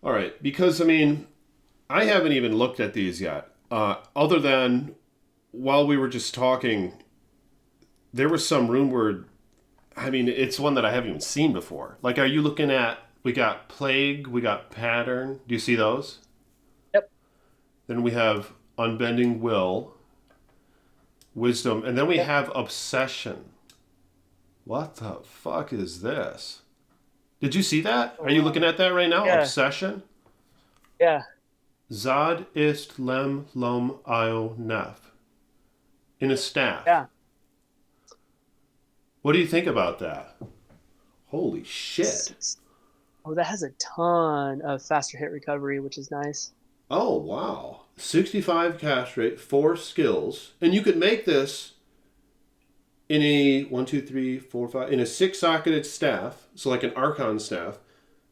All right, because I mean, I haven't even looked at these yet. Other than while we were just talking, there was some rune word. I mean, it's one that I haven't even seen before. Like, are you looking at? We got plague, we got pattern. Do you see those? Yep. Then we have unbending will, wisdom, and then we Yep. have obsession. What the fuck is this? Did you see that? Oh Are you wow. looking at that right now? Yeah. Obsession? Yeah. Zod ist lem lom io nef. In a staff. Yeah. What do you think about that? Holy shit. Oh, that has a ton of faster hit recovery, which is nice. Oh, wow. 65 cast rate, 4 skills. And you could make this in a 1, 2, 3, 4, 5, in a 6 socketed staff, so like an Archon staff,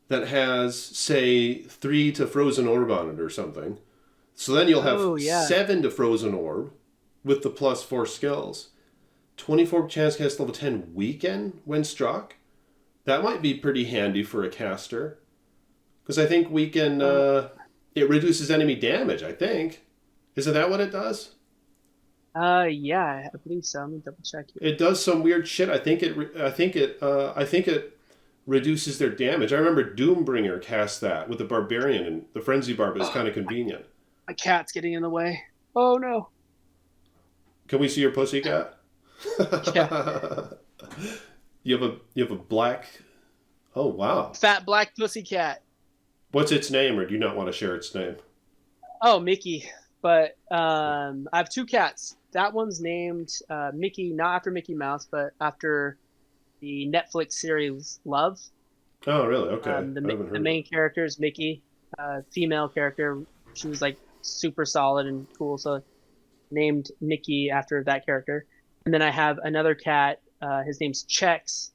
that has, say, 3 to Frozen Orb on it or something. So then you'll have Oh yeah. 7 to Frozen Orb with the plus 4 skills. 24 chance to cast level 10 weaken when struck. That might be pretty handy for a caster. Because I think weaken, Uh, it reduces enemy damage, I think. Isn't that what it does? yeah, I believe so. Let me double check here. It does some weird shit. I think it reduces their damage. I remember Doombringer cast that with the Barbarian, and the Frenzy Barb is Oh, kind of convenient. my cat's getting in the way. Oh no. Can we see your pussycat? Yeah. You have a black. Oh wow. Fat black pussy cat. What's its name, or do you not want to share its name? Oh, Mickey. But I have two cats. That one's named Mickey, not after Mickey Mouse, but after the Netflix series Love. Oh really? Okay, The I haven't the heard of it. main character is Mickey, female character. She was like super solid and cool, so named Mickey after that character. And then I have another cat. His name's Chex,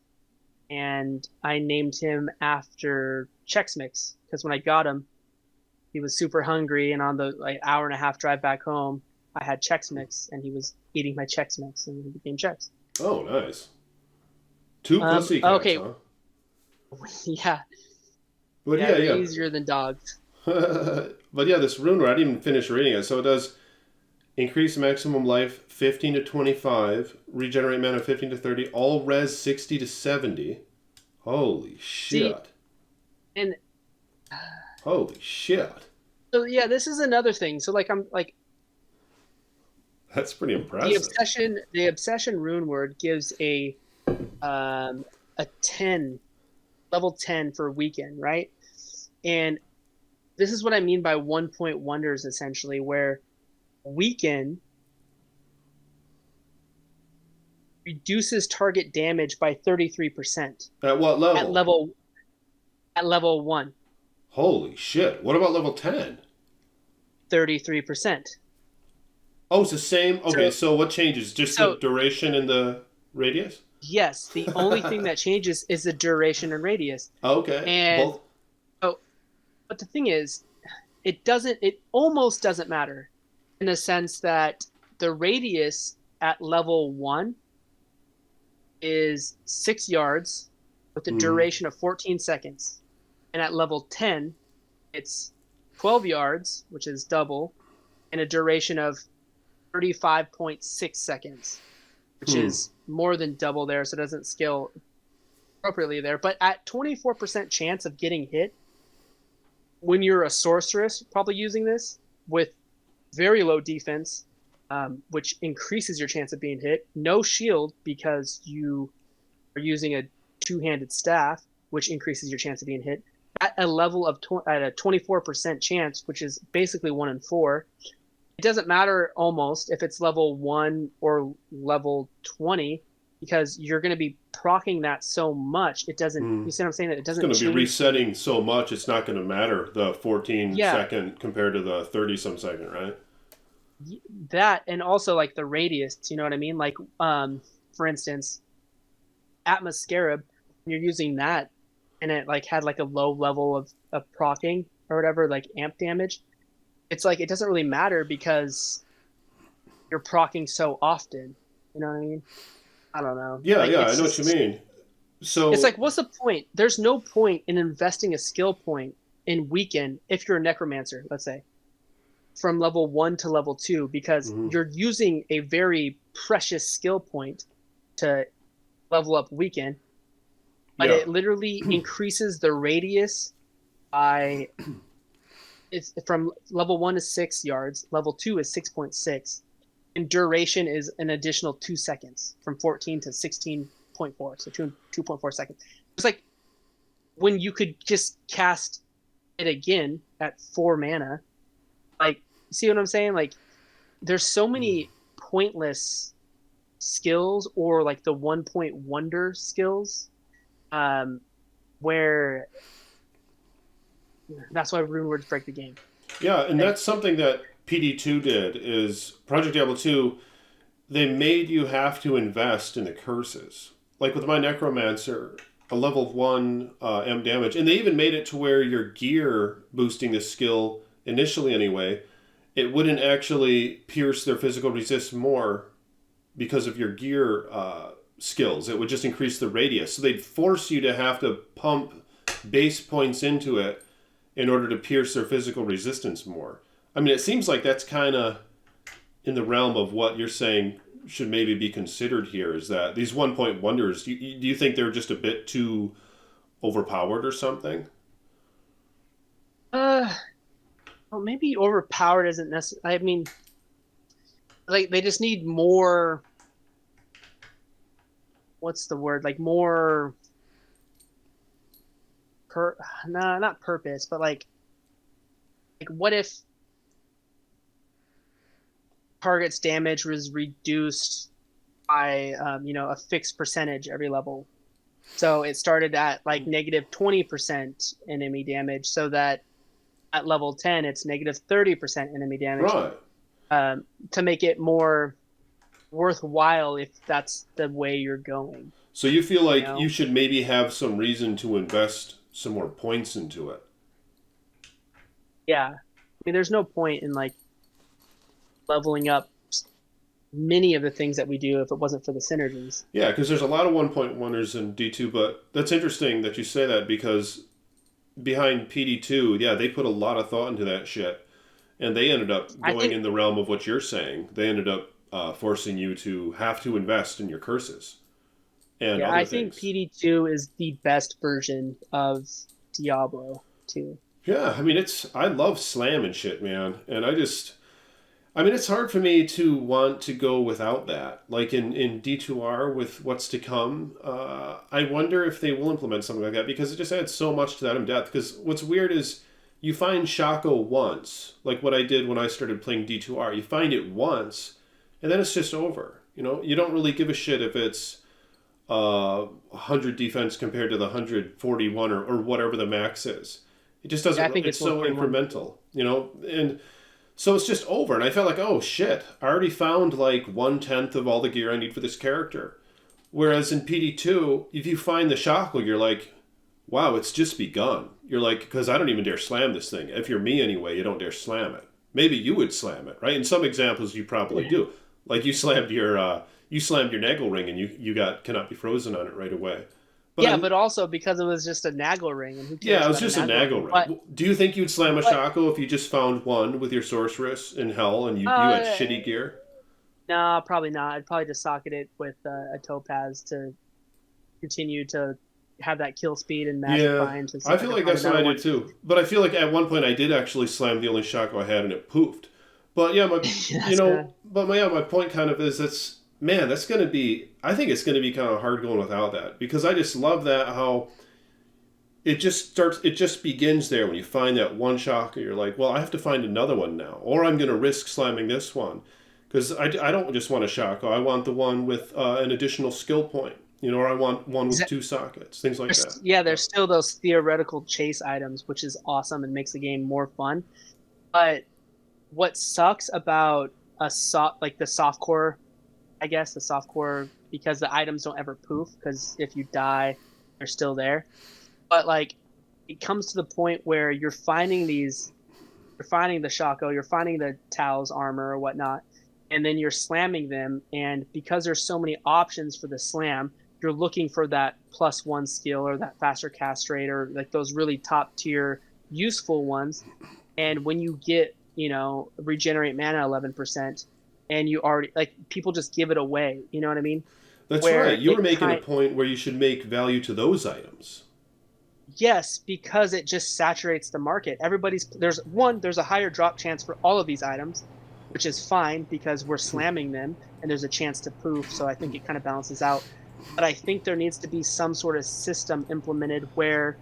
and I named him after Chex Mix because when I got him, he was super hungry, and on the like hour and a half drive back home, I had Chex Mix, and he was eating my Chex Mix, and he became Chex. Oh nice. Two pussycats, Okay, huh? yeah, But yeah, yeah, they're yeah. easier than dogs. But yeah, this rune, I didn't even finish reading it. So it does increase maximum life 15 to 25, regenerate mana 15 to 30, all res 60 to 70. Holy See, shit. and Holy shit. so yeah, this is another thing. So like I'm like That's pretty impressive. the obsession rune word gives um a 10 level 10 for weekend, right? And this is what I mean by 1 point wonders essentially, where weaken reduces target damage by 33% At what at level? level at level 1. Holy shit. What about level 10? 33%. Oh, it's the same. Okay, So so what changes? Just the so duration and the radius? yes, the only thing that changes is the duration and radius. Okay. And Both. oh, but the thing is, it almost doesn't matter in the sense that the radius at level 1 is 6 yards with a Mm. duration of 14 seconds. And at level 10, it's 12 yards, which is double, and a duration of 35.6 seconds, which Hmm. is more than double there, so it doesn't scale appropriately there. But at 24% chance of getting hit, when you're a sorceress, probably using this with very low defense, which increases your chance of being hit, no shield because you are using a two-handed staff, which increases your chance of being hit at a level of at a 24% chance, which is basically 1 in 4. It doesn't matter almost if it's level 1 or level 20 because you're going to be procking that so much. It doesn't, Hmm. you see what I'm saying? That it It's doesn't going to be change the, resetting so much, it's not going to matter the 14 yeah, second compared to the 30 some second, right? that and also like the radius, you know what I mean? Like, for instance, Atmoscarab, when you're using that and it like had like a low level of procking or whatever, like amp damage, it's like it doesn't really matter because you're procking so often. You know what I mean? I don't know. Yeah, Like yeah, I know what you mean. it's So, like what's the point? There's no point in investing a skill point and weaken if you're a necromancer, let's say, from level 1 to level 2, because you're using a very precious skill point to level up weaken, but it literally increases the radius by, it's from level 1 is 6 yards, level 2 is 6.6, and duration is an additional 2 seconds from 14 to 16.4, so 2.4 seconds. It's like when you could just cast it again at 4 mana. Like, see what I'm saying? Like, there's so many pointless skills, or like the 1-point wonder skills, where that's why runewords break the game. Yeah, and that's something that PD2 did, is Project Diablo 2, they made you have to invest in the curses. Like with my Necromancer, a level 1 M damage, and they even made it to where your gear boosting this skill, initially anyway, it wouldn't actually pierce their physical resist more because of your gear skills. It would just increase the radius. So they'd force you to have to pump base points into it in order to pierce their physical resistance more. I mean, it seems like that's kind of in the realm of what you're saying should maybe be considered here, is that these 1-point wonders, do you think they're just a bit too overpowered or something? Well, maybe overpowered isn't necessary. I mean, like, they just need more, what's the word? Like, more not purpose, but like what if target's damage was reduced by a fixed percentage every level? So it started at like negative 20% enemy damage, so that at level 10 it's negative 30% enemy damage. Right. To make it more worthwhile if that's the way you're going. So you feel like you should maybe have some reason to invest some more points into it. Yeah. I mean, there's no point in like leveling up many of the things that we do if it wasn't for the synergies. Yeah, because there's a lot of 1-point wonders in D2, but that's interesting that you say that, because behind PD2, yeah, they put a lot of thought into that shit. And they ended up going in the realm of what you're saying. They ended up forcing you to have to invest in your curses. And yeah, I think PD2 is the best version of Diablo 2. Yeah, I mean, I love slam and shit, man. And it's hard for me to want to go without that. Like in D2R with what's to come, I wonder if they will implement something like that, because it just adds so much to that in depth. Because what's weird is you find Shaco once, like what I did when I started playing D2R. You find it once, and then it's just over. You don't really give a shit if it's 100 defense compared to the 141 or whatever the max is. It just doesn't. Yeah, I think it's so incremental, and so it's just over. And I felt like, oh shit, I already found like 1/10 of all the gear I need for this character. Whereas in PD2, if you find the shackle, you're like, wow, it's just begun. You're like, because I don't even dare slam this thing. If you're me anyway, you don't dare slam it. Maybe you would slam it, right? In some examples, you probably do. Like you slammed your Nagel ring and you got cannot be frozen on it right away. But but also because it was just a Nagel ring. And who cares? Yeah, it was just a Nagel ring. But, do you think you'd slam a Shaco if you just found one with your sorceress in hell and you had shitty gear? No, probably not. I'd probably just socket it with a topaz to continue to have that kill speed and magic bind. I feel like that's what I did too. But I feel like at one point I did actually slam the only Shaco I had and it poofed. But yeah, my point kind of is that's going to be, I think it's going to be kind of hard going without that, because I just love that how it just begins there when you find that one Shaka. You're like, well, I have to find another one now, or I'm going to risk slamming this one, because I don't just want a Shaka. I want the one with an additional skill point, or I want one with 2 sockets, things like that. Yeah, there's still those theoretical chase items, which is awesome and makes the game more fun. But what sucks about the softcore, I guess, the softcore, because the items don't ever poof, because if you die, they're still there. But like, it comes to the point where you're finding the Shaco, you're finding the Tao's armor or whatnot, and then you're slamming them, and because there's so many options for the slam, you're looking for that +1 skill or that faster cast rate or like those really top tier useful ones. And when you get, regenerate mana 11%, and you already, like, people just give it away. You know what I mean? That's Where right. You were making a point where you should make value to those items. Yes, because it just saturates the market. There's a higher drop chance for all of these items, which is fine because we're slamming them and there's a chance to poof. So I think it kind of balances out. But I think there needs to be some sort of system implemented where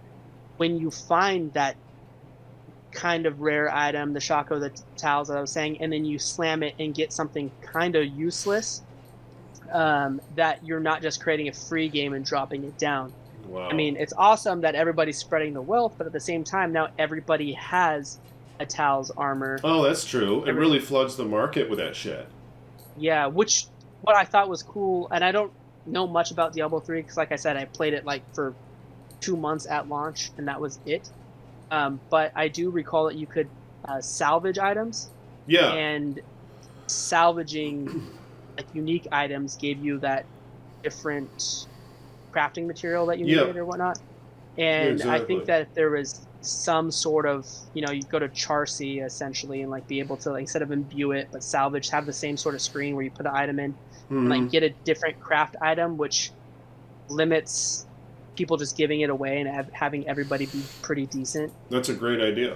when you find that kind of rare item, the Shaco, the towels that I was saying, and then you slam it and get something kind of useless, that you're not just creating a free game and dropping it down. Wow. I mean, it's awesome that everybody's spreading the wealth, but at the same time, now everybody has a Tal's armor. Oh, that's true. It really floods the market with that shit. Yeah, what I thought was cool, and I don't know much about Diablo 3 because, like I said, I played it like for 2 months at launch, and that was it. But I do recall that you could salvage items. Yeah. And salvaging like unique items gave you that different crafting material that you needed or whatnot. And exactly. I think that if there was some sort of, you go to Charcy essentially and like be able to, like, instead of imbue it but salvage, have the same sort of screen where you put an item in, and like get a different craft item, which limits people just giving it away and having everybody be pretty decent. That's a great idea.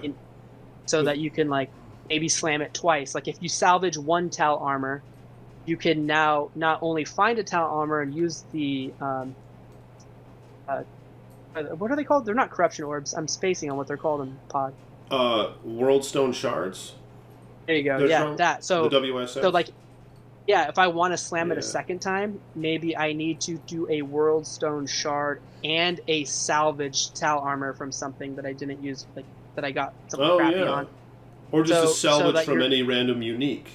So that you can like maybe slam it twice. Like if you salvage one Tal armor, you can now not only find a Tal armor and use the what are they called? They're not corruption orbs. I'm spacing on what they're called in pod. Worldstone shards. There you go. Yeah, that. So the WSF. So like, yeah, if I want to slam it a second time, maybe I need to do a Worldstone shard and a salvage Tal armor from something that I didn't use, like that I got something crappy on. Or just a salvage from any random unique.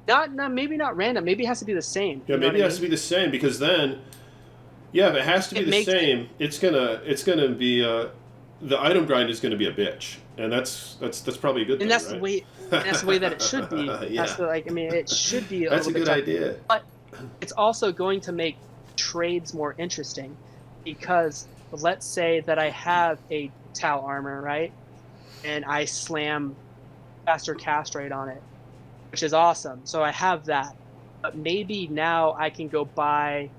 Maybe not random. Maybe it has to be the same. Yeah, maybe it has to be the same because then. Yeah, if it has to be the same, it's gonna be the item grind is gonna be a bitch, and that's probably a good thing. And that's right? the way that it should be. Yeah. It should be. That's a good idea. But it's also going to make trades more interesting, because let's say that I have a Tal armor, right, and I slam faster cast rate on it, which is awesome. So I have that, but maybe now I can go buy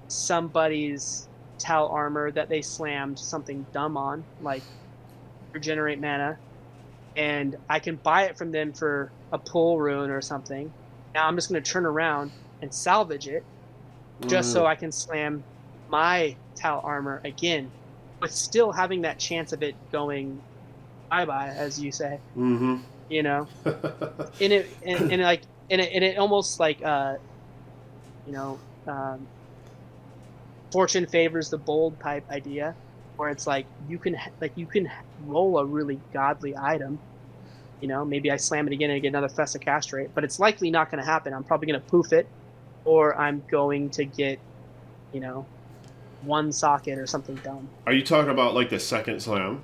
somebody's Tal armor that they slammed something dumb on, like regenerate mana, and I can buy it from them for a pull rune or something. Now I'm just going to turn around and salvage it just so I can slam my Tal armor again, but still having that chance of it going bye-bye, as you say. Mm-hmm. And it almost like fortune favors the bold type idea, where it's like you can roll a really godly item. Maybe I slam it again and get another Festa cast rate, but it's likely not going to happen. I'm probably going to poof it, or I'm going to get, one socket or something dumb. Are you talking about like the second slam?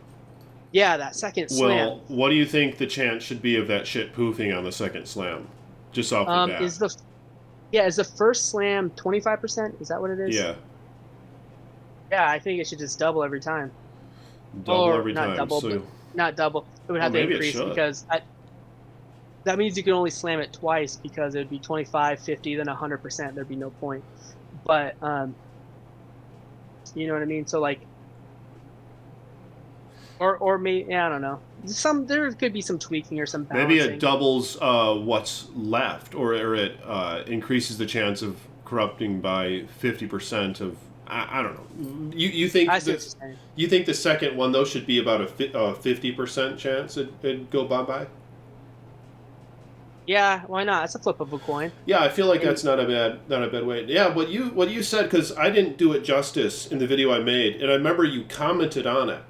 Yeah, that second slam. Well, what do you think the chance should be of that shit poofing on the second slam? Just off the bat. Is the first slam 25%? Is that what it is? Yeah. Yeah, I think it should just double every time. Every time. Not double, so... but not double. It would have to increase because that means you can only slam it twice, because it would be 25, 50, then 100%. There'd be no point. But you know what I mean? So like, or maybe, I don't know. There could be some tweaking or some balancing. Maybe it doubles what's left, or it increases the chance of corrupting by 50% of. I don't know. You think you think the second one though should be about a 50% chance it'd go bye-bye? Yeah, why not? It's a flip of a coin. Yeah, I feel like that's not a bad way. Yeah, what you said, because I didn't do it justice in the video I made, and I remember you commented on it,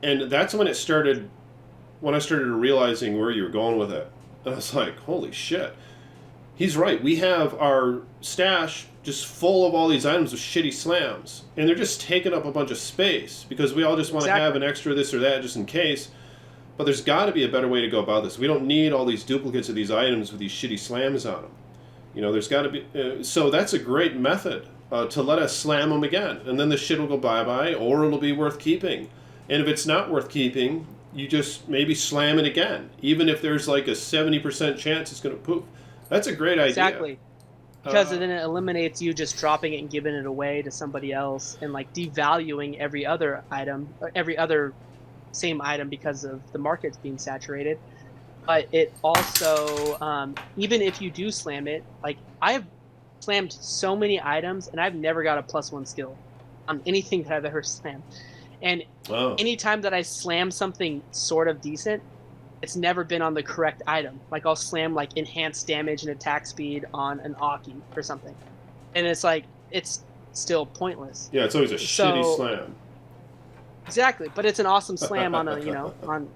and that's when I started realizing where you were going with it, and I was like, holy shit, he's right. We have our stash just full of all these items with shitty slams, and they're just taking up a bunch of space because we all just want to have an extra this or that just in case. But there's got to be a better way to go about this. We don't need all these duplicates of these items with these shitty slams on them. There's got to be. So that's a great method to let us slam them again, and then the shit will go bye-bye, or it'll be worth keeping. And if it's not worth keeping, you just maybe slam it again, even if there's like a 70% chance it's going to poof. That's a great idea. Exactly. Because then it eliminates you just dropping it and giving it away to somebody else and like devaluing every other item, every other same item because of the market's being saturated. But it also, even if you do slam it, like I've slammed so many items and I've never got a +1 skill on anything that I've ever slammed. And anytime that I slam something sort of decent, it's never been on the correct item. Like I'll slam like enhanced damage and attack speed on an Aki or something, and it's like it's still pointless. Yeah, it's always a shitty slam. Exactly, but it's an awesome slam on a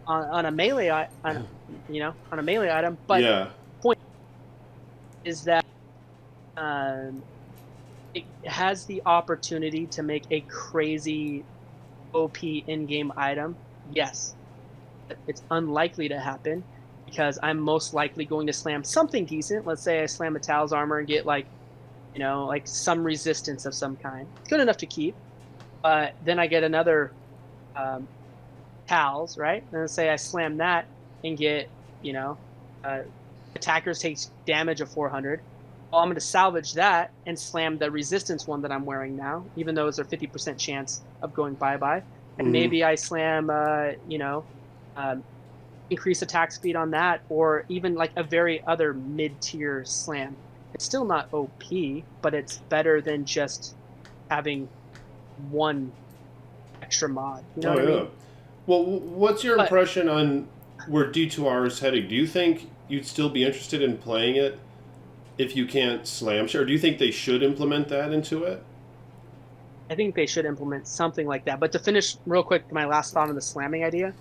on a melee on a melee item. But yeah, point is that it has the opportunity to make a crazy OP in-game item. Yes. It's unlikely to happen because I'm most likely going to slam something decent. Let's say I slam a Tal's armor and get like some resistance of some kind. Good enough to keep. Then I get another Tal's, right? And let's say I slam that and get, attackers takes damage of 400. Well, I'm going to salvage that and slam the resistance one that I'm wearing now, even though it's a 50% chance of going bye-bye. And maybe I slam, increase attack speed on that, or even like a very other mid-tier slam. It's still not OP, but it's better than just having one extra mod. You know what I mean? Well, what's your impression on where D2R is heading? Do you think you'd still be interested in playing it if you can't slam? Or do you think they should implement that into it? I think they should implement something like that. But to finish real quick, my last thought on the slamming idea.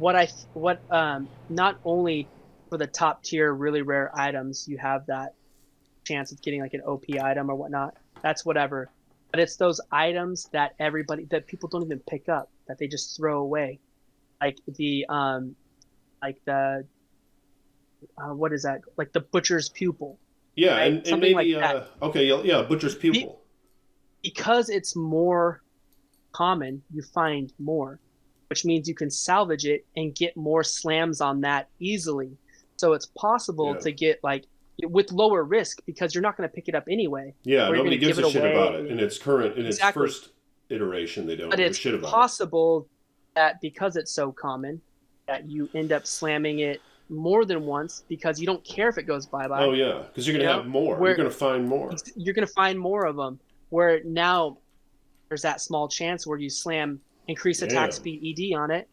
Not only for the top tier really rare items you have that chance of getting like an OP item or whatnot, that's whatever, but it's those items that people don't even pick up, that they just throw away, like the what is that, like the butcher's pupil. Yeah, right? and maybe like butcher's pupil, because it's more common, you find more, which means you can salvage it and get more slams on that easily. So it's possible to get like with lower risk because you're not going to pick it up anyway. Yeah, nobody gives a shit about it in its first iteration. They don't give a shit about it. But it's possible that because it's so common that you end up slamming it more than once because you don't care if it goes bye-bye. Oh yeah, because you're going to have more. You're going to find more. You're going to find more of them. Where now there's that small chance where you slam increase attack speed ED on it,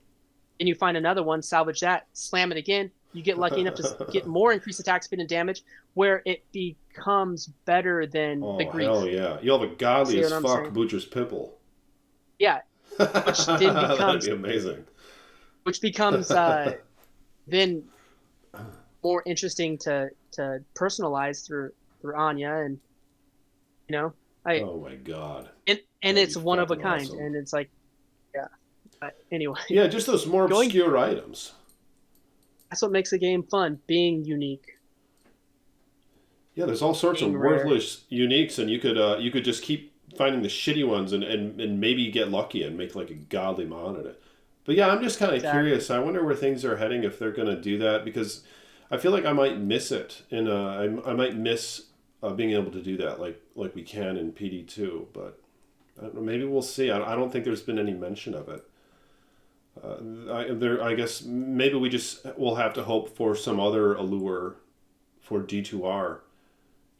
and you find another one, salvage that, slam it again, you get lucky enough to get more increased attack speed and damage, where it becomes better than the grief. Oh hell yeah, you'll have a godly as fuck butcher's pipple. Yeah, which then becomes that'd be amazing. Which becomes then more interesting to personalize through Anya, and oh my god, and it's one of a kind, awesome. And it's like. Yeah. Anyway. Yeah, just those more obscure items. That's what makes the game fun, being unique. Yeah, there's all sorts of worthless uniques, and you could just keep finding the shitty ones and maybe get lucky and make like a godly mod in it. But yeah, I'm just kind of curious. I wonder where things are heading if they're going to do that, because I feel like I might miss it. I might miss being able to do that like we can in PD2, but. I don't know, maybe we'll see. I don't think there's been any mention of it. I guess maybe we'll have to hope for some other allure for D2R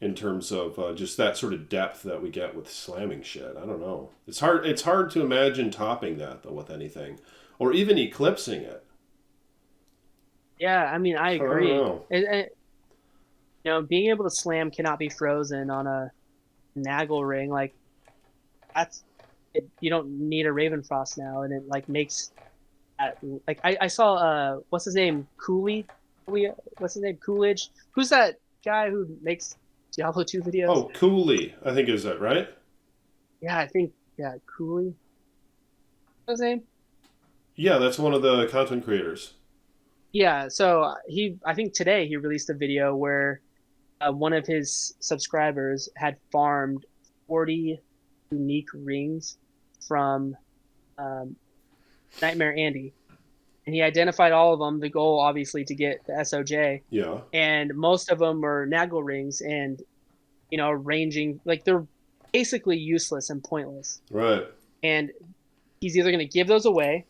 in terms of just that sort of depth that we get with slamming shit. I don't know. It's hard to imagine topping that though with anything, or even eclipsing it. Yeah, I mean, I agree. Being able to slam cannot be frozen on a Nagel ring, like. You don't need a Ravenfrost now, and it like makes that, like I saw what's his name, Coolidge? What's his name, Coolidge? Who's that guy who makes Diablo 2 videos? Oh, Cooley, I think is that right? Yeah, I think Cooley. What's his name? Yeah, that's one of the content creators. Yeah, so I think today he released a video where one of his subscribers had farmed 40 unique rings from Nightmare Andy, and he identified all of them. The goal, obviously, to get the SOJ, Yeah. and most of them are Nagel rings, and ranging like they're basically useless and pointless. Right. And he's either going to give those away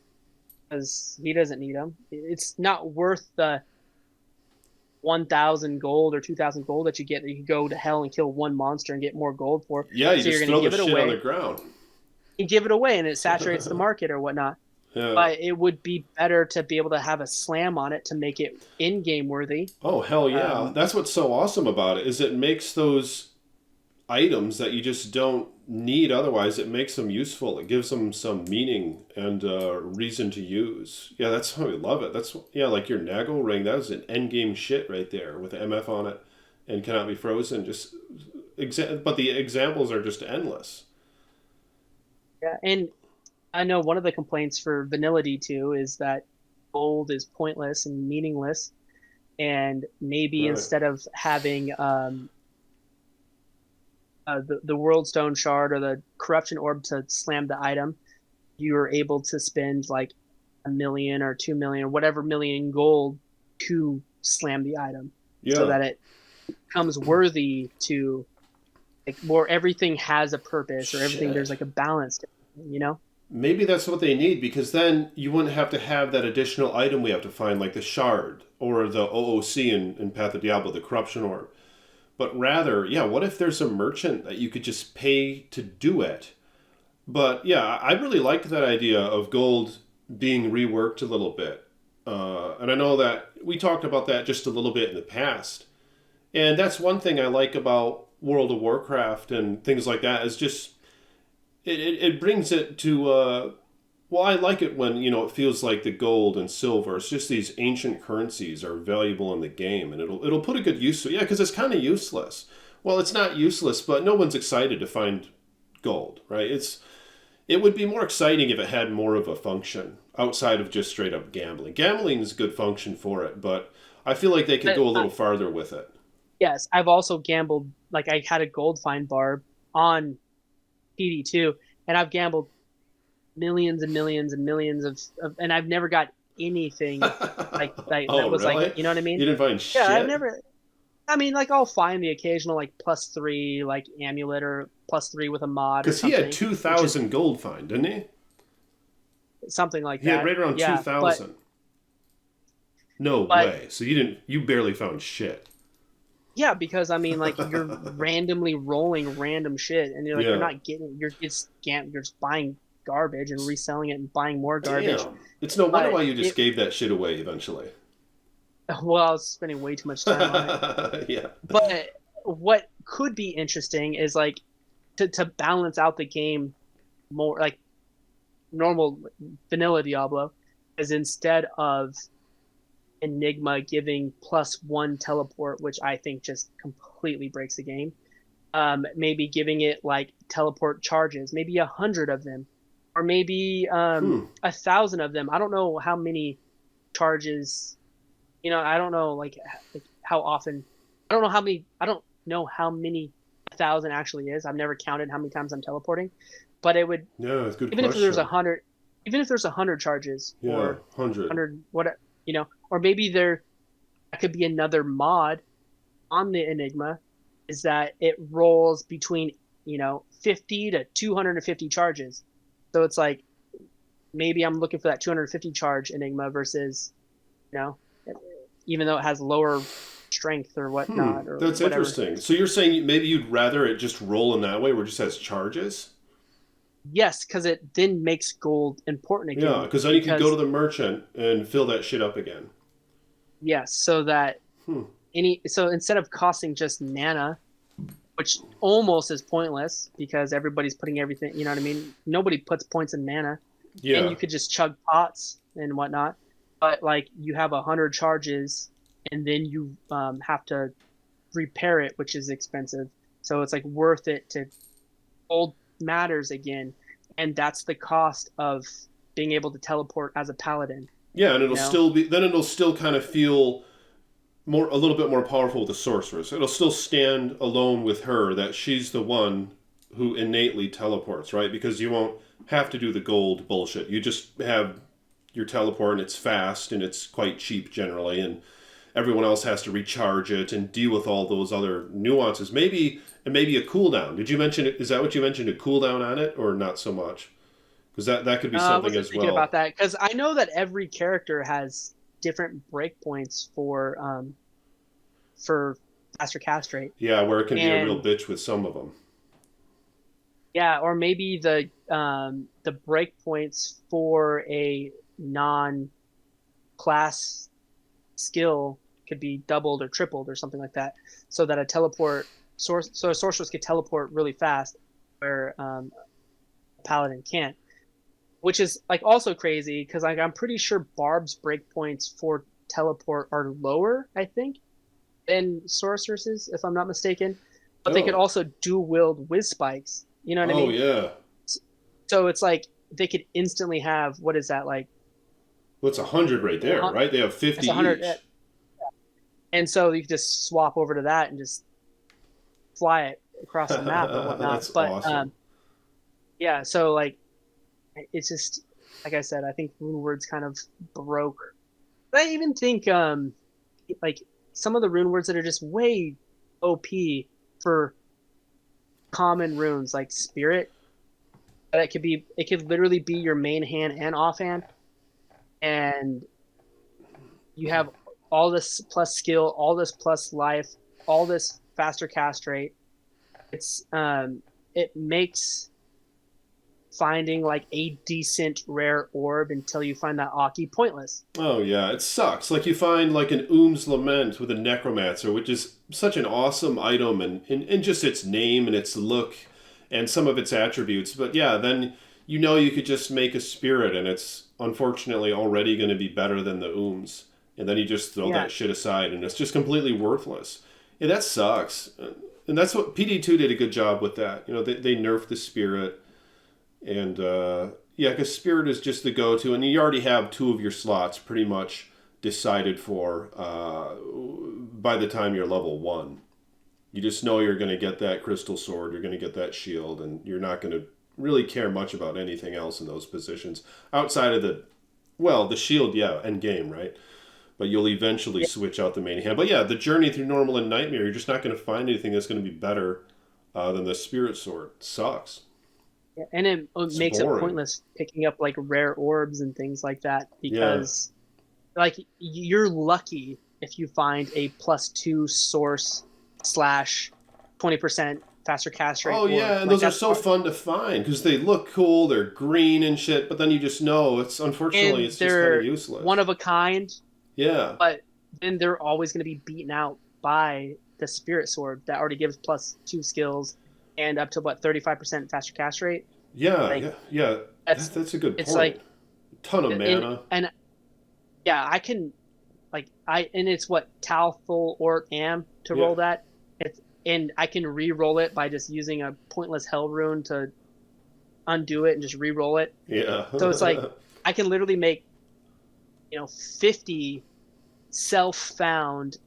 because he doesn't need them. It's not worth the 1,000 gold or 2,000 gold that you get. That you can go to hell and kill one monster and get more gold for. Yeah, you so just you're throw going to the give it shit away. on the ground. You give it away and it saturates the market or whatnot. Yeah. But it would be better to be able to have a slam on it to make it in-game worthy. Oh, hell yeah. That's what's so awesome about it, is it makes those items that you just don't need otherwise, it makes them useful. It gives them some meaning and reason to use. Yeah, that's how we love it. That's, yeah, like your Nagel ring, that was an endgame shit right there with the MF on it and cannot be frozen. Just but the examples are just endless. Yeah, and I know one of the complaints for Vanilla D2 is that gold is pointless and meaningless, and maybe Right. instead of having the World Stone Shard or the Corruption Orb to slam the item, you're able to spend like 1 million or 2 million or whatever million gold to slam the item, Yeah. so that it becomes worthy to like where everything has a purpose or everything. Shit. There's like a balance to it. Maybe that's what they need, because then you wouldn't have to have that additional item we have to find, like the shard or the OOC in Path of Diablo, the corruption orb. But rather, yeah, what if there's a merchant that you could just pay to do it? But yeah, I really like that idea of gold being reworked a little bit. And I know that we talked about that just a little bit in the past. And that's one thing I like about World of Warcraft and things like that, is just it brings it to well, I like it when it feels like the gold and silver, it's just these ancient currencies are valuable in the game, and it'll put a good use to it. Yeah, because it's kind of useless. Well, it's not useless, but no one's excited to find gold, right? It would be more exciting if it had more of a function outside of just straight up gambling. Gambling is a good function for it, but I feel like they could go a little farther with it. Yes, I've also gambled. Like I had a gold find barb on PD2, and I've gambled millions and millions and millions of and I've never got anything like that was really? like, you know what I mean? You didn't find shit? Yeah, I've never. I mean, like I'll find the occasional like +3 like amulet or +3 with a mod. Because he had 2,000 gold find, didn't he? Something like that. He had right around 2,000. No way. So you barely found shit. Yeah, because I mean, like you're randomly rolling random shit, and you're not getting. You're just buying garbage and reselling it and buying more garbage. Damn. It's no wonder why you just gave that shit away eventually. Well, I was spending way too much time on it. Yeah. But what could be interesting is like to balance out the game more, like normal vanilla Diablo, is instead of Enigma giving +1 teleport, which I think just completely breaks the game. Maybe giving it like teleport charges, maybe 100 of them, or maybe 1,000 of them. I don't know how many charges. I don't know like how often. I don't know how many 1,000 actually is. I've never counted how many times I'm teleporting, but it would. Yeah, it's a good even question. If there's 100, even if there's 100 charges, or 100 what. Or maybe that could be another mod on the Enigma, is that it rolls between 50 to 250 charges. So it's like maybe I'm looking for that 250 charge Enigma versus even though it has lower strength or whatnot. Or that's whatever. Interesting. So you're saying maybe you'd rather it just roll in that way, where it just has charges? Yes, because it then makes gold important again. Yeah, because then you can go to the merchant and fill that shit up again. Yes, so that so instead of costing just mana, which almost is pointless because everybody's putting everything, you know what I mean? Nobody puts points in mana. Yeah. And you could just chug pots and whatnot. But like you have 100 charges and then you have to repair it, which is expensive. So it's like worth it to gold matters again. And that's the cost of being able to teleport as a paladin. Yeah, and it'll still kind of feel a little bit more powerful with the sorceress. It'll still stand alone with her, that she's the one who innately teleports, right? Because you won't have to do the gold bullshit. You just have your teleport and it's fast and it's quite cheap generally, and everyone else has to recharge it and deal with all those other nuances. Maybe a cooldown. Did you mention it? Is that what you mentioned? A cooldown on it, or not so much? Because that could be I something wasn't as thinking well. about that because I know that every character has different breakpoints for faster cast rate. Yeah, where it can be a real And bitch with some of them. yeah, or maybe the breakpoints for a non-class skill could be doubled or tripled or something like that, so that a sorceress could teleport really fast, where a paladin can't. Which is like also crazy because like, I'm pretty sure Barb's breakpoints for teleport are lower, I think, than sorceresses, if I'm not mistaken. But they could Oh, also dual wield whiz spikes. You know what I oh mean? yeah. So it's like they could instantly have what is that like? Well, it's 100 right there, right? They have 50 It's 100, each. and so you could just swap over to that and just fly it across the map or whatnot. That's But awesome. yeah, so like it's just like I said, I think Runewords kind of broke. But I even think like some of the rune words that are just way OP for common runes like Spirit. That it could literally be your main hand and offhand, and you have all this plus skill, all this plus life, all this faster cast rate. It makes finding like a decent rare orb until you find that Aki pointless. Oh yeah, it sucks. Like you find like an Oom's Lament with a Necromancer, which is such an awesome item and just its name and its look and some of its attributes. But yeah, then you could just make a spirit and it's unfortunately already going to be better than the Ooms. And then you just throw Yeah, that shit aside and it's just completely worthless. Yeah, that sucks. And that's what PD2 did a good job with that. They nerfed the spirit. And yeah, because Spirit is just the go-to, and you already have two of your slots pretty much decided for by the time you're level 1. You just know you're going to get that crystal sword, you're going to get that shield, and you're not going to really care much about anything else in those positions outside of the shield, yeah, end game, right? But you'll eventually yeah, switch out the main hand. But yeah, the journey through normal and nightmare, you're just not going to find anything that's going to be better than the Spirit sword. It sucks. yeah. And it It's makes it boring. pointless picking up like rare orbs and things like that Yeah. because like you're lucky if you find a +2 source slash 20% faster cast rate Oh orb. yeah, and Like those are that's so fun to find because they look cool. They're green and shit, but then you just know and it's just kind of they're useless. one of a kind, Yeah, but then they're always going to be beaten out by the spirit sword that already gives +2 skills and up to what 35% faster cast rate. yeah, Like yeah, yeah. that's That's a good it's point. like Ton of in mana. and yeah, I can like I and it's what Tau full or am to Yeah, roll that. It's and I can re-roll it by just using a pointless hell rune to undo it and just re-roll it. yeah, So it's like I can literally make 50 self-found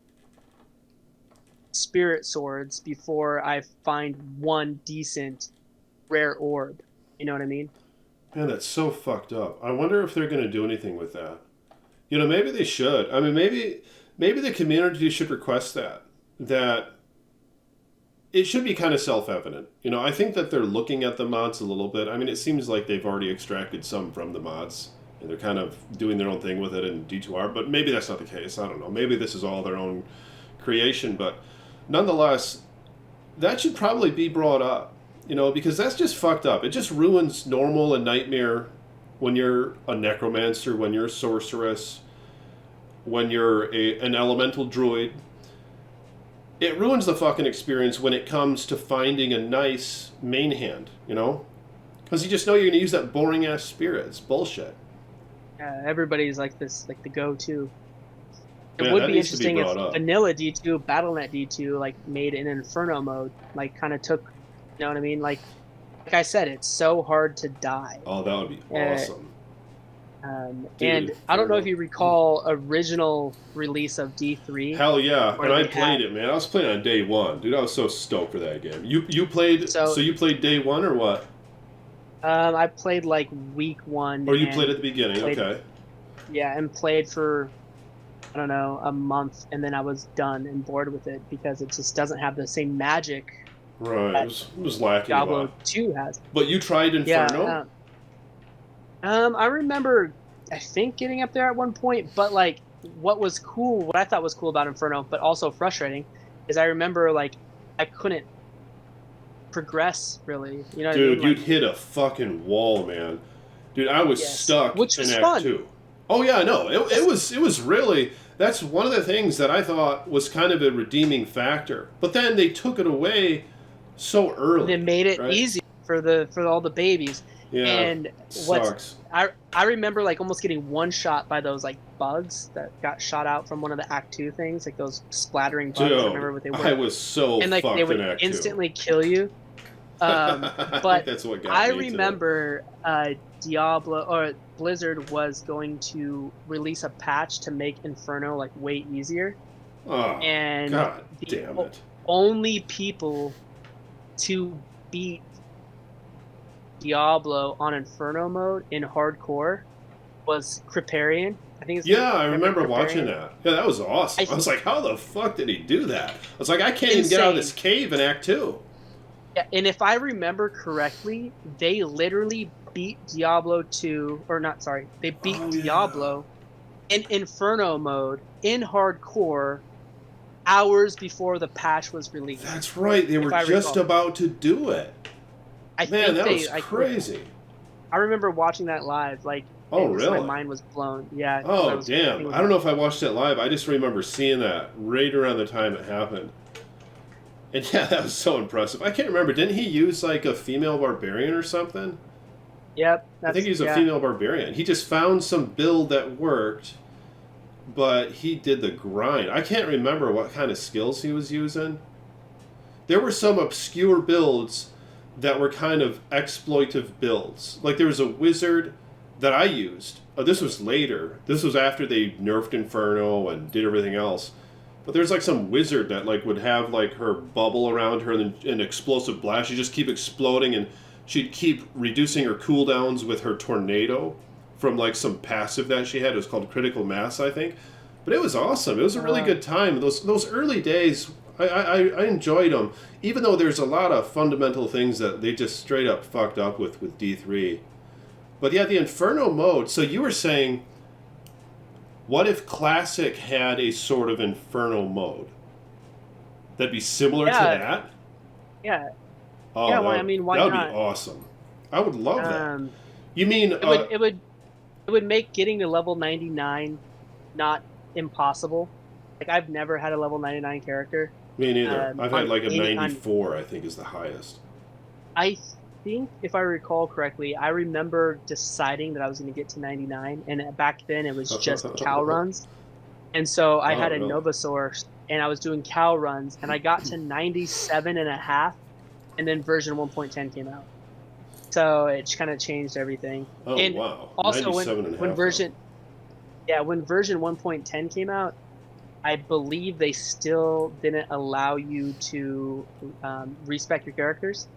spirit swords before I find one decent rare orb. You know what I mean? man, that's so fucked up. I wonder if they're gonna do anything with that. Maybe they should. I mean, maybe the community should request that it should be kind of self-evident. I think that they're looking at the mods a little bit. I mean, it seems like they've already extracted some from the mods, and they're kind of doing their own thing with it in D2R, but maybe that's not the case. I don't know. Maybe this is all their own creation, but nonetheless, that should probably be brought up, because that's just fucked up. It just ruins normal and nightmare when you're a necromancer, when you're a sorceress, when you're an elemental druid. It ruins the fucking experience when it comes to finding a nice main hand, Because you just know you're going to use that boring ass spirit. It's bullshit. Everybody's like this, like the go-to. It Man, would that be needs to be interesting if brought up. vanilla D2, BattleNet D2, like made an Inferno mode, like kind of took, you know what I mean? Like I said, it's so hard to die. Oh, that would be Uh, awesome. Dude, and I don't know if Inferno. you recall original release of D3 Hell yeah. And where I they played had it, man. I was playing on day one. Dude, I was so stoked for that game. You played, so so you played day one or what? I played like week one Or you played and at the beginning, played okay. Yeah, and played for, I don't know, a month, and then I was done and bored with it because it just doesn't have the same magic Right, that it was lacking a Diablo lot. 2 has. But you tried Inferno? Yeah, I remember, I think getting up there at one point, but like what was cool, what I thought was cool about Inferno, but also frustrating, is I remember like I couldn't progress really. You know what I mean? Dude, you'd Like, hit a fucking wall, man. Dude, I was yes, stuck which in was Act fun. 2. Oh yeah, no, Yes. it was really, that's one of the things that I thought was kind of a redeeming factor. But then they took it away so And they early, made it right? easy for all the babies. Yeah, And what's sucks. I remember like almost getting one shot by those like bugs that got shot out from one of the Act 2 things, like those splattering bugs. I Dude, remember what they I were, was so and like they fucked in would Act 2. instantly kill you. I think But that's what got I me to it. remember Diablo or Blizzard was going to release a patch to make Inferno like way easier, Oh, and god the damn it. only people to beat Diablo on Inferno mode in hardcore was Kriparian. I think his name. Yeah, I Remember remember watching Kriparian? that. Yeah, that was awesome. I I was like, how the fuck did he do that? I was like, I can't even get out of this insane. cave in Act 2. Yeah, and if I remember correctly, they literally beat Diablo 2, or not, sorry, they beat Oh, yeah. Diablo in Inferno mode in hardcore hours before the patch was released. That's right. They If were I just recall, about to do it. I Man, think that was like crazy. I remember watching that live, like, Oh, and just my really? mind was blown. Yeah, because Oh, I think damn. it was I don't know if I watched it live. I just remember seeing that right around the time it happened. And yeah, that was so impressive. I can't remember. Didn't he use like a female barbarian or something? Yep, I think that's he's a yeah. female barbarian. He just found some build that worked, but he did the grind. I can't remember what kind of skills he was using. There were some obscure builds that were kind of exploitive builds. Like there was a wizard that I used. Oh, this was later. This was after they nerfed Inferno and did everything else. But there's like some wizard that like would have like her bubble around her and an explosive blast. She'd just keep exploding and she'd keep reducing her cooldowns with her tornado from like some passive that she had. It was called critical mass, I think. But it was awesome. It was a really good time. Those early days, I enjoyed them. Even though there's a lot of fundamental things that they just straight up fucked up with D3. But yeah, the Inferno mode. So you were saying, what if Classic had a sort of Inferno mode? That'd be similar to Yeah, that? yeah, Oh, yeah. Well, I mean, that why would be not? awesome. I would love that. Um, You mean, it would make getting to level 99 not impossible. Like I've never had a level 99 character. me neither. I've had On like a any on 94, I think is the highest. I think if I recall correctly, I remember deciding that I was going to get to 99, and back then it was just cow runs. And so I Oh, had a really? Novasaur, and I was doing cow runs, and I got to 97 and a half, and then version 1.10 came out. So it kind of changed everything. Oh, And wow. also 97 and a when half, though. when version 1.10 came out, I believe they still didn't allow you to respec your characters.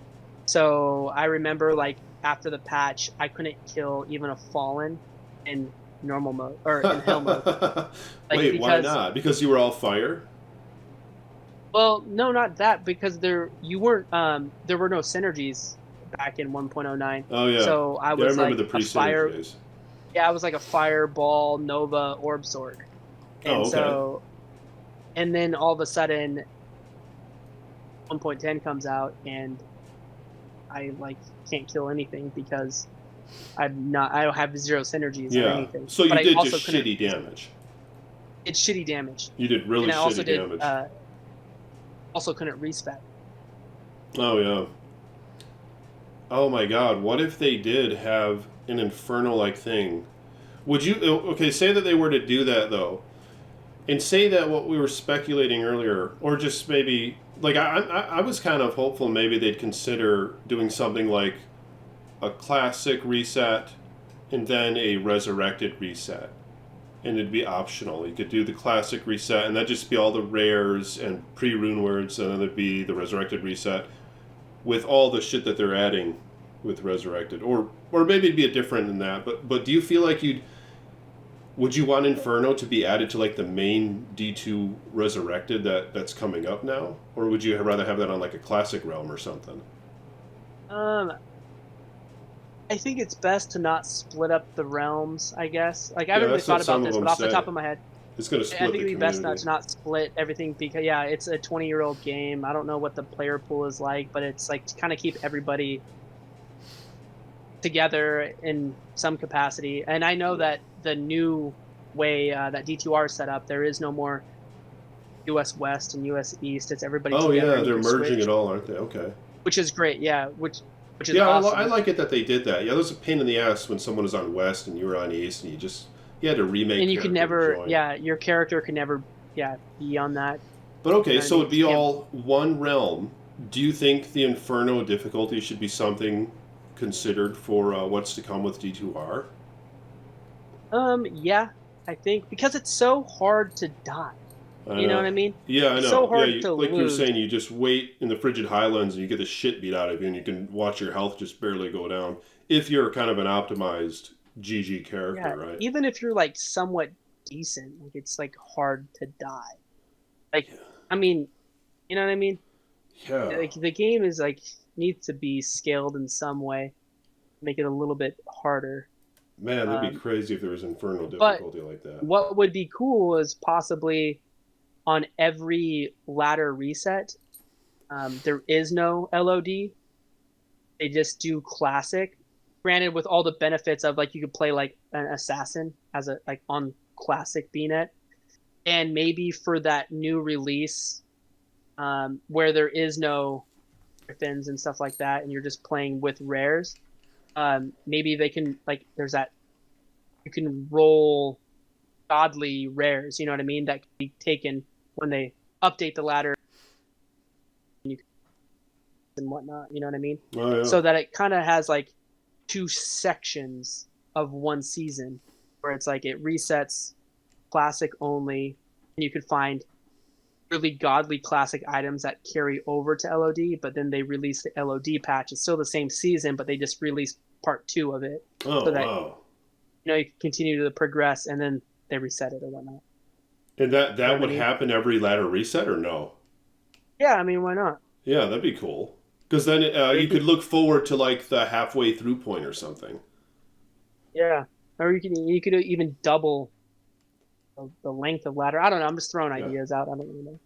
So I remember like after the patch, I couldn't kill even a fallen in normal mode or in hell mode. Like Wait, why because not? Because you were all fire? well, no, not that because there were no synergies back in 1.09. Oh, yeah. So I Yeah, I was remember like the a pre-synergy fire days. yeah, I was like a fireball Nova orb sword. And Oh, okay. so and then all of a sudden 1.10 comes out and I like can't kill anything because I don't have zero synergies or Yeah. anything. So you But I did also just couldn't. shitty damage. It's shitty damage, You did really and I also shitty did damage. also couldn't respec. Oh, yeah. Oh, my God. What if they did have an Inferno-like thing? Would you... Okay, say that they were to do that, though. And say that what we were speculating earlier, or just maybe... Like, I was kind of hopeful maybe they'd consider doing something like a classic reset and then a resurrected reset. And it'd be optional. You could do the classic reset, and that'd just be all the rares and pre-Runewords, and then there'd be the resurrected reset with all the shit that they're adding with resurrected. Or maybe it'd be a different than that. But do you feel like Would you want Inferno to be added to like the main D2 Resurrected that's coming up now, or would you rather have that on like a classic realm or something? Um, I think it's best to not split up the realms, I guess. Like I Yeah, haven't really that's what thought about some of this, them but off the say. top of my head, It's going to I split think the it'd be best not community. to not split everything because yeah, it's a 20-year-old game. I don't know what the player pool is like, but it's like to kind of keep everybody together in some capacity. And I know that the new way that D2R is set up, there is no more US West and US East. It's everybody Oh together yeah, and you they're can merging it switch, all, aren't they? Okay. which is great. Yeah, which is Yeah, I awesome. like it that they did that. Yeah, that was a pain in the ass when someone was on West and you were on East, and you had to remake And you can character to never, join. yeah, your character can never, yeah, be on that. But You okay, know what I so mean? it'd be You can't. all one realm. Do you think the Inferno difficulty should be something considered for what's to come with D2R? Yeah, I think because it's so hard to die. I You know what know. I mean? Yeah, I It's so know. Yeah, hard to like you were lose. saying, you just wait in the frigid highlands and you get the shit beat out of you, and you can watch your health just barely go down if you're kind of an optimized GG Yeah, character, right? even if you're like somewhat decent, like it's like hard to die. Like, I mean, you know what I mean? Yeah. Like the game is like needs to be scaled in some way, make it a little bit harder. Man, that'd be Um, crazy if there was Inferno but difficulty like that. what would be cool is possibly on every ladder reset, there is no LOD. They just do classic. Granted, with all the benefits of like you could play like an assassin as a like on classic BNet, and maybe for that new release, where there is no griffins and stuff like that, and you're just playing with rares. Maybe they can like there's that you can roll godly rares. You know what I mean? That can be taken when they update the ladder and whatnot. You know what I mean? Oh yeah. So that it kind of has like two sections of one season where it's like it resets classic only, and you could find really godly classic items that carry over to LOD, but then they release the LOD patch. It's still the same season, but they just release part two of it so Oh that wow. you can continue to progress, and then they reset it or whatnot. And that You know that what I would mean? happen every ladder reset or no? Yeah, I mean, why not? Yeah, that'd be cool. Because then Or you you could could, look forward to like the halfway through point or something. yeah, or you could even double the length of ladder. I don't know. I'm just throwing Yeah. ideas out. I don't really know.